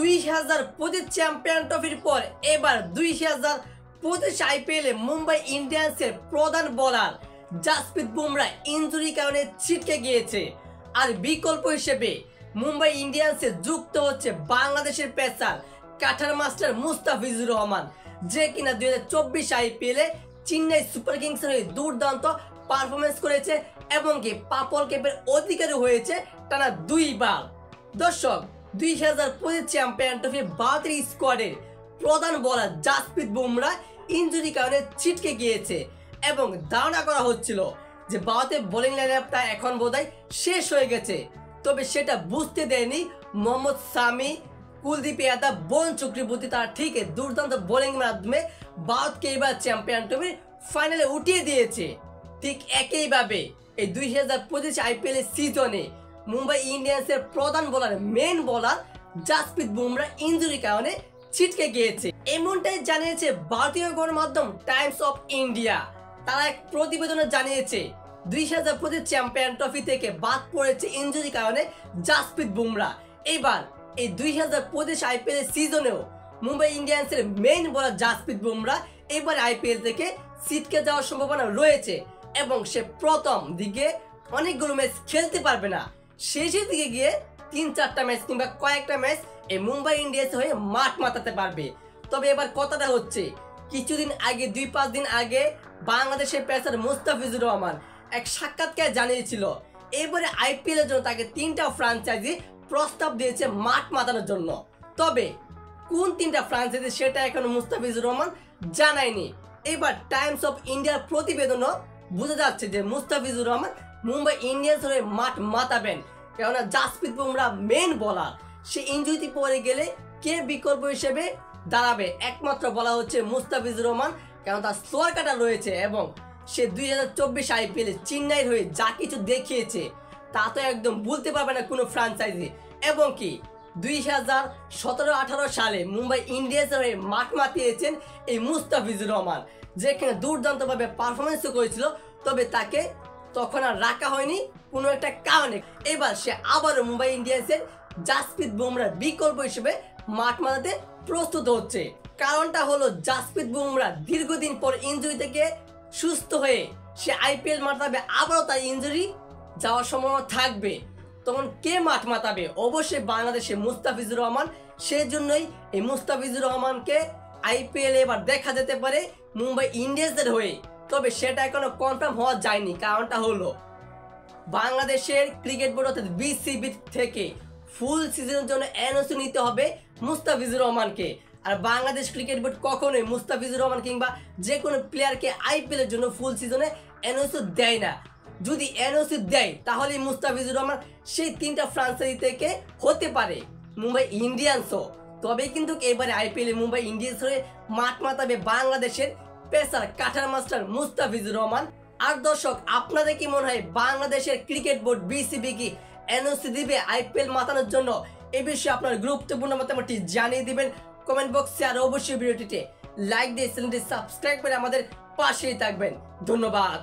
2025 champion ট্রফির পর এবার 2025 আইপিএলে মুম্বাই ইন্ডিয়ান্সের প্রধান বোলার জাসপ্রীত বুমরা ইনজুরির কারণে ছিটকে গিয়েছে। আর বিকল্প হিসেবে মুম্বাই ইন্ডিয়ান্সে যুক্ত হচ্ছে বাংলাদেশের পেসার কাঠার মাস্টার মুস্তাফিজুর রহমান, যে কিনা 2024 আইপিএলে চেন্নাই সুপার কিংসের হয়ে দুর্দান্ত পারফরমেন্স করেছে এবং কি পাপল ক্যাপের অধিকারী হয়েছে টানা 2 বার। দর্শক, 2025 চ্যাম্পিয়ন ট্রফি ভারতের স্কোয়াডের প্রধান বোলার জাসপ্রীত বুমরা ইনজুরির কারণে ছিটকে গিয়েছে এবং ধারণা করা হচ্ছিল যে ভারতের বোলিং লাইনআপটা এখন বোধহয় শেষ হয়ে গেছে। তবে সেটা বুঝতে দেয়নি মোহাম্মদ সামি, কুলদীপ যাদব, বরুণ চক্রবর্তী। তারা ঠিক দুর্দান্ত বোলিং মাধ্যমে ভারতকে এবার চ্যাম্পিয়ন ট্রফির ফাইনালে উঠিয়ে দিয়েছে। ঠিক একইভাবে এই 2025 আইপিএল সিজনে মুম্বাই ইন্ডিয়ান্সের প্রধান bowler main bowler Jasprit Bumrah ইনজুরির কারণে ছিটকে গিয়েছে। এমনটাই জানিয়েছে ভারতীয় গণমাধ্যম টাইমস অফ ইন্ডিয়া। তারা এক প্রতিবেদনে জানিয়েছে 2025 চ্যাম্পিয়ন ট্রফি থেকে বাদ পড়েছে ইনজুরির কারণে জাসপ্রীত বুমরা। এবার এই 2025 আইপিএল সিজনেও মুম্বাই ইন্ডিয়ান্সের মেইন বোলার জাসপ্রীত বুমরা এবার আইপিএল থেকে ছিটকে যাওয়ার সম্ভাবনা রয়েছে এবং সে প্রথম দিকে অনেকগুলো ম্যাচ খেলতে পারবে না, শেষের দিকে গিয়ে 3-4টা ম্যাচ কিংবা কয়েকটা ম্যাচ এই মুম্বাই ইন্ডিয়ান্স হয়ে মাঠ মাতাতে পারবে। তবে এবার কথাটা হচ্ছে, কিছুদিন আগে 2-5 দিন আগে বাংলাদেশের পেসার মুস্তাফিজুর রহমান এক সাক্ষাৎকার জানিয়েছিল এবারে আইপিএল এর জন্য তাকে 3টা ফ্র্যাঞ্চাইজি প্রস্তাব দিয়েছে মাঠ মাতানোর জন্য। তবে কোন 3টা ফ্র্যাঞ্চাইজি সেটা এখনো মুস্তাফিজুর রহমান জানায়নি। এবার টাইমস অফ ইন্ডিয়ার প্রতিবেদনও বোঝা যাচ্ছে যে মুস্তাফিজুর রহমান মুম্বাই ইন্ডিয়ান্স হয়ে মাঠ মাতাবেন, কেননা জাসপ্রীত বুমরা মেন বোলার। সে ইনজুরিতে পড়ে গেলে কে বিকল্প হিসেবে দাঁড়াবে? একমাত্র বলা হচ্ছে মুস্তাফিজুর রহমান, কারণ তার স্লোয়ার কাটার রয়েছে এবং সে 2024 আইপিএলে চেন্নাইয়ের হয়ে যা কিছু দেখিয়েছে তা তো একদম ভুলতে পারবে না কোনো ফ্র্যাঞ্চাইজি। এবং কি 2017-18 সালে মুম্বাই ইন্ডিয়ান্সের হয়ে মাঠ মাতিয়েছেন এই মুস্তাফিজুর রহমান, যেখানে দুর্দান্তভাবে পারফরমেন্সও করেছিল। তবে তাকে তখন আর রাখা হয়নি কোনো একটা কারণে। এবার সে আবারও মুম্বাই ইন্ডিয়ান্সের জাসপ্রীত বুমরার বিকল্প হিসেবে মাঠ মাতাতে প্রস্তুত হচ্ছে। কারণটা হলো জাসপ্রীত বুমরা দীর্ঘদিন পর ইনজুরি থেকে সুস্থ হয়ে সে আইপিএল মাতাবে, আবারও তার ইনজুরি যাওয়ার সম্ভাবনা থাকবে। তখন কে মাঠ মাতাবে? অবশ্যই বাংলাদেশে মুস্তাফিজুর রহমান। সেজন্যই এই মুস্তাফিজুর রহমানকে আইপিএল এবার দেখা যেতে পারে মুম্বাই ইন্ডিয়ান্সের হয়ে। তবে সেটা এখনো কনফার্ম হওয়া যায়নি। কারণটা হলো বাংলাদেশের ক্রিকেট বোর্ড অর্থাৎ বিসিবি থেকে ফুল সিজনের জন্য এনওসি নিতে হবে মুস্তাফিজুর রহমানকে। আর বাংলাদেশ ক্রিকেট বোর্ড কখনোই মুস্তাফিজুর রহমান কিংবা যে কোনো প্লেয়ারকে আইপিএলের জন্য ফুল সিজনে এনওসি দেয় না। যদি এনওসি দেয় তাহলে মুস্তাফিজুর রহমান সেই 3টা ফ্র্যাঞ্চাইজি থেকে হতে পারে মুম্বাই ইন্ডিয়ান্সও। তবে কিন্তু এবারে আইপিএলে মুম্বাই ইন্ডিয়ান্স হয়ে মাঠ মাতাবে বাংলাদেশের পেসার কাঠার মাস্টার মুস্তাফিজুর রহমান। আর দর্শক, আপনাদের কি মনে হয় বাংলাদেশের ক্রিকেট বোর্ড বিসিবি কি এনওসি দিবে আইপিএল মাতানোর জন্য? এই বিষয়ে আপনার গুরুত্বপূর্ণ মতামতটি জানিয়ে দিবেন কমেন্ট বক্সে। আর অবশ্যই ভিডিওটিতে লাইক দিয়ে চ্যানেলটি সাবস্ক্রাইব করে আমাদের পাশেই থাকবেন। ধন্যবাদ।